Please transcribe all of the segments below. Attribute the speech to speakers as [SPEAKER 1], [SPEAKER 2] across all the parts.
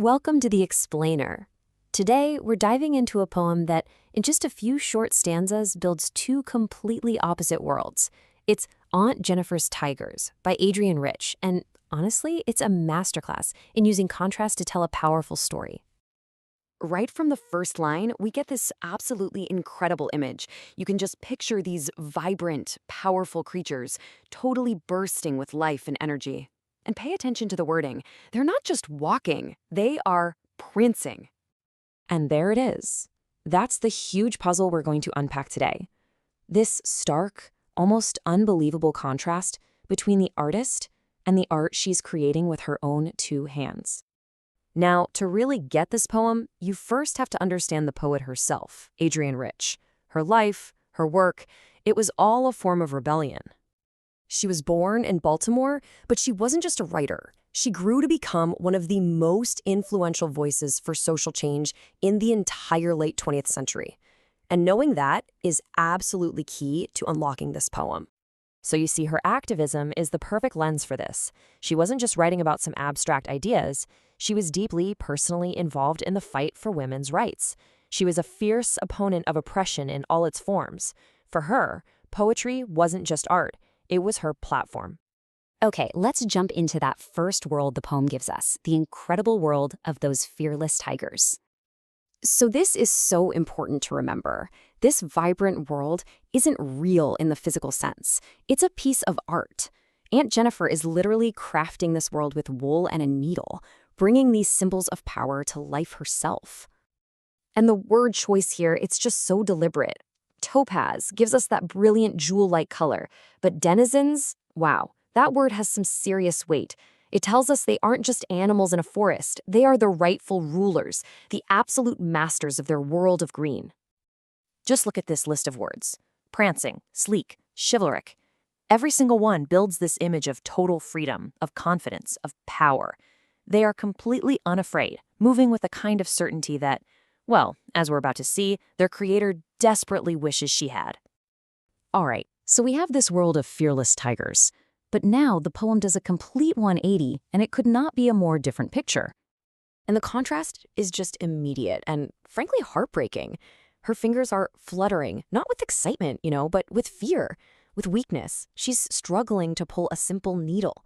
[SPEAKER 1] Welcome to the Explainer. Today, we're diving into a poem that, in just a few short stanzas, builds two completely opposite worlds. It's Aunt Jenifer's Tigers by Adrienne Rich, and honestly, it's a masterclass in using contrast to tell a powerful story. Right from the first line, we get this absolutely incredible image. You can just picture these vibrant, powerful creatures, totally bursting with life and energy. And pay attention to the wording. They're not just walking, they are prancing. And there it is. That's the huge puzzle we're going to unpack today. This stark, almost unbelievable contrast between the artist and the art she's creating with her own two hands. Now, to really get this poem, you first have to understand the poet herself, Adrienne Rich. Her life, her work, it was all a form of rebellion. She was born in Baltimore, but she wasn't just a writer. She grew to become one of the most influential voices for social change in the entire late 20th century. And knowing that is absolutely key to unlocking this poem. So you see, her activism is the perfect lens for this. She wasn't just writing about some abstract ideas. She was deeply, personally involved in the fight for women's rights. She was a fierce opponent of oppression in all its forms. For her, poetry wasn't just art. It was her platform.
[SPEAKER 2] Okay, let's jump into that first world the poem gives us, the incredible world of those fearless tigers.
[SPEAKER 1] So this is so important to remember. This vibrant world isn't real in the physical sense. It's a piece of art. Aunt Jenifer is literally crafting this world with wool and a needle, bringing these symbols of power to life herself. And the word choice here, it's just so deliberate. Topaz gives us that brilliant jewel-like color, but denizens, wow, that word has some serious weight. It tells us they aren't just animals in a forest, they are the rightful rulers, the absolute masters of their world of green. Just look at this list of words. Prancing, sleek, chivalric. Every single one builds this image of total freedom, of confidence, of power. They are completely unafraid, moving with a kind of certainty that, well, as we're about to see, their creator desperately wishes she had.
[SPEAKER 2] All right, so we have this world of fearless tigers. But now the poem does a complete 180, and it could not be a more different picture.
[SPEAKER 1] And the contrast is just immediate and, frankly, heartbreaking. Her fingers are fluttering, not with excitement, but with fear, with weakness. She's struggling to pull a simple needle.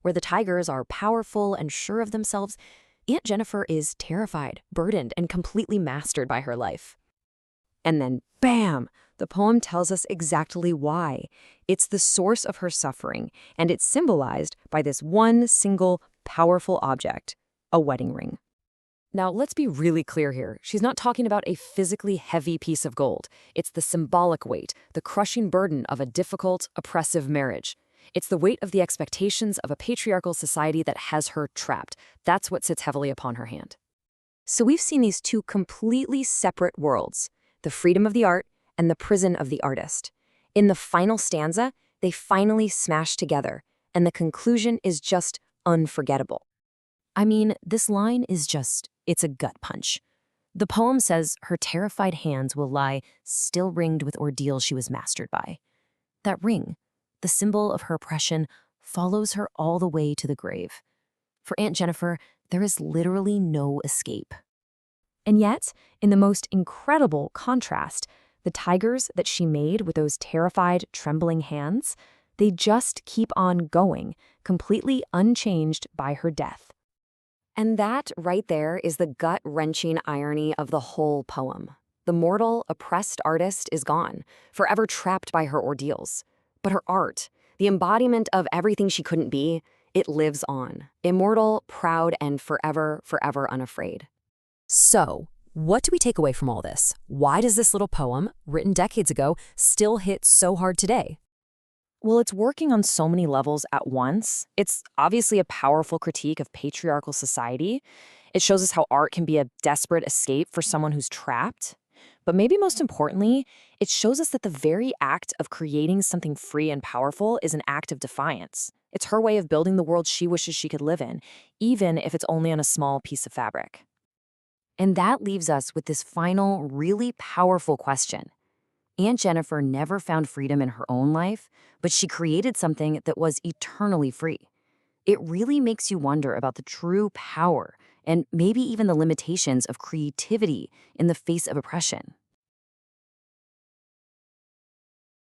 [SPEAKER 1] Where the tigers are powerful and sure of themselves, Aunt Jenifer is terrified, burdened, and completely mastered by her life. And then, bam! The poem tells us exactly why. It's the source of her suffering, and it's symbolized by this one single, powerful object, a wedding ring. Now, let's be really clear here. She's not talking about a physically heavy piece of gold. It's the symbolic weight, the crushing burden of a difficult, oppressive marriage. It's the weight of the expectations of a patriarchal society that has her trapped. That's what sits heavily upon her hand. So we've seen these two completely separate worlds, the freedom of the art and the prison of the artist. In the final stanza, they finally smash together, and the conclusion is just unforgettable. I mean, this line is it's a gut punch. The poem says her terrified hands will lie still ringed with ordeals she was mastered by. That ring, the symbol of her oppression, follows her all the way to the grave. For Aunt Jenifer, there is literally no escape. And yet, in the most incredible contrast, the tigers that she made with those terrified, trembling hands, they just keep on going, completely unchanged by her death. And that right there is the gut-wrenching irony of the whole poem. The mortal, oppressed artist is gone, forever trapped by her ordeals. But her art, the embodiment of everything she couldn't be, it lives on, immortal, proud, and forever, forever unafraid. So, what do we take away from all this? Why does this little poem, written decades ago, still hit so hard today? Well, it's working on so many levels at once. It's obviously a powerful critique of patriarchal society. It shows us how art can be a desperate escape for someone who's trapped. But maybe most importantly, it shows us that the very act of creating something free and powerful is an act of defiance. It's her way of building the world she wishes she could live in, even if it's only on a small piece of fabric. And that leaves us with this final, really powerful question. Aunt Jenifer never found freedom in her own life, but she created something that was eternally free. It really makes you wonder about the true power
[SPEAKER 2] and maybe even the limitations of creativity in the face of oppression.